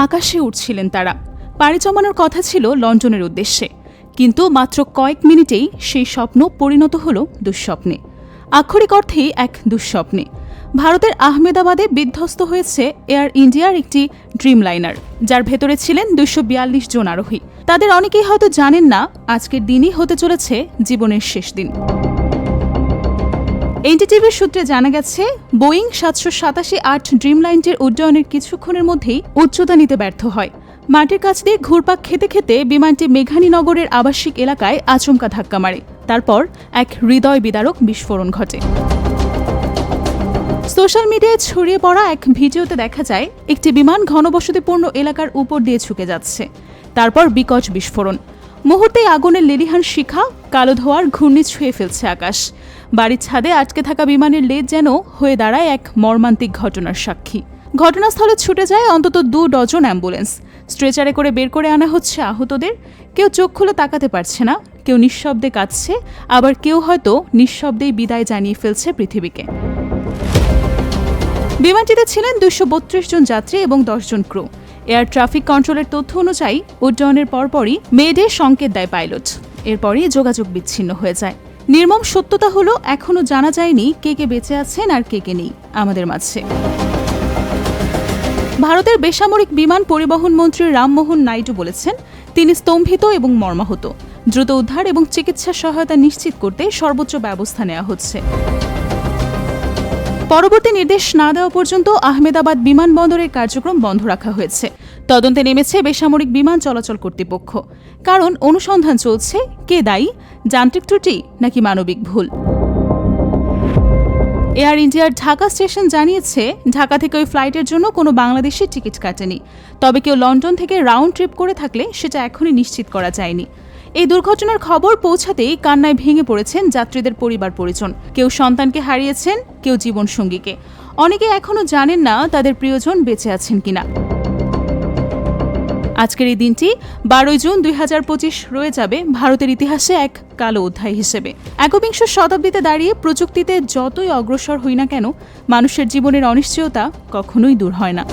আকাশে উঠছিলেন তারা। পাড়ি জমানোর কথা ছিল লন্ডনের উদ্দেশ্যে, কিন্তু মাত্র কয়েক মিনিটেই সেই স্বপ্ন পরিণত হল দুঃস্বপ্নে, আক্ষরিক অর্থেই এক দুঃস্বপ্নে। ভারতের আহমেদাবাদে বিধ্বস্ত হয়েছে এয়ার ইন্ডিয়ার একটি ড্রিম লাইনার, যার ভেতরে ছিলেন 242 জন আরোহী। তাদের অনেকেই হয়তো জানেন না, আজকের দিনই হতে চলেছে জীবনের শেষ দিন। এনডিটিভির সূত্রে জানা গেছে, বোয়িং 787-8 ড্রিম লাইনটির উড্ডয়নের কিছুক্ষণের মধ্যেই উচ্চতা নিতে ব্যর্থ হয়। মাটির কাছ দিয়ে ঘুরপাক খেতে খেতে বিমানটি মেঘানীনগরের আবাসিক এলাকায় আচমকা ধাক্কা মারে। তারপর এক হৃদয় বিদারক বিস্ফোরণ ঘটে। সোশ্যাল মিডিয়ায় ছড়িয়ে পড়া এক ভিডিওতে দেখা যায়, একটি বিমান ঘনবসতিপূর্ণ এলাকার উপর দিয়ে ছুটে যাচ্ছে। তারপর বিকট বিস্ফোরণ। মুহূর্তেই আগুনের লেলিহান শিখা, কালো ধোঁয়ার ঘূর্ণি ছুঁয়ে ফেলছে আকাশ। বাড়ির ছাদে আটকে থাকা বিমানের লেজ যেন হয়ে দাঁড়ায় এক মর্মান্তিক ঘটনার সাক্ষী। ঘটনাস্থলে ছুটে যায় অন্তত 2 ডজন অ্যাম্বুলেন্স। স্ট্রেচারে করে বের করে আনা হচ্ছে আহতদের। কেউ চোখ খুলে তাকাতে পারছে না, কেউ নিঃশব্দে কাঁদছে, আবার কেউ হয়তো নিঃশব্দেই বিদায় জানিয়ে ফেলছে পৃথিবীকে। বিমানটিতে ছিলেন 232 জন যাত্রী এবং 10 জন ক্রু। এয়ার ট্রাফিক কন্ট্রোলের তথ্য অনুযায়ী উড্ডয়নের পরপরই মেডে সংকেত দেয় পাইলট। এরপরই যোগাযোগ বিচ্ছিন্ন হয়ে যায়। নির্মম সত্যতা হলো, এখনও জানা যায়নি কে কে বেঁচে আছেন আর কে কে নেই আমাদের মাঝে। ভারতের বেসামরিক বিমান পরিবহন মন্ত্রী রামমোহন নাইডু বলেছেন, তিনি স্তম্ভিত এবং মর্মাহত। দ্রুত উদ্ধার এবং চিকিৎসা সহায়তা নিশ্চিত করতে সর্বোচ্চ ব্যবস্থা নেওয়া হচ্ছে। পরবর্তী নির্দেশ না দেওয়া পর্যন্ত আহমেদাবাদ বিমানবন্দরের কার্যক্রম বন্ধ রাখা হয়েছে। তদন্তে নেমেছে বেসামরিক বিমান চলাচল কর্তৃপক্ষ। কারণ অনুসন্ধান চলছে, কে দায়ী, যান্ত্রিক ত্রুটি নাকি মানবিক ভুল। এয়ার ইন্ডিয়ার ঢাকা স্টেশন জানিয়েছে, ঢাকা থেকে ওই ফ্লাইটের জন্য কোনো বাংলাদেশি টিকিট কাটেনি। তবে কেউ লন্ডন থেকে রাউন্ড ট্রিপ করে থাকলে সেটা এখনই নিশ্চিত করা যায়নি। এই দুর্ঘটনার খবর পৌঁছাতেই কান্নায় ভেঙে পড়েছেন যাত্রীদের পরিবার পরিজন। কেউ সন্তানকে হারিয়েছেন, কেউ জীবনসঙ্গীকে। অনেকে এখনও জানেন না তাদের প্রিয়জন বেঁচে আছেন কিনা। আজকের এই দিনটি 12 জুন 2025 রয়ে যাবে ভারতের ইতিহাসে এক কালো অধ্যায় হিসেবে। একবিংশ শতাব্দীতে দাঁড়িয়ে প্রযুক্তিতে যতই অগ্রসর হই না কেন, মানুষের জীবনের অনিশ্চয়তা কখনোই দূর হয় না।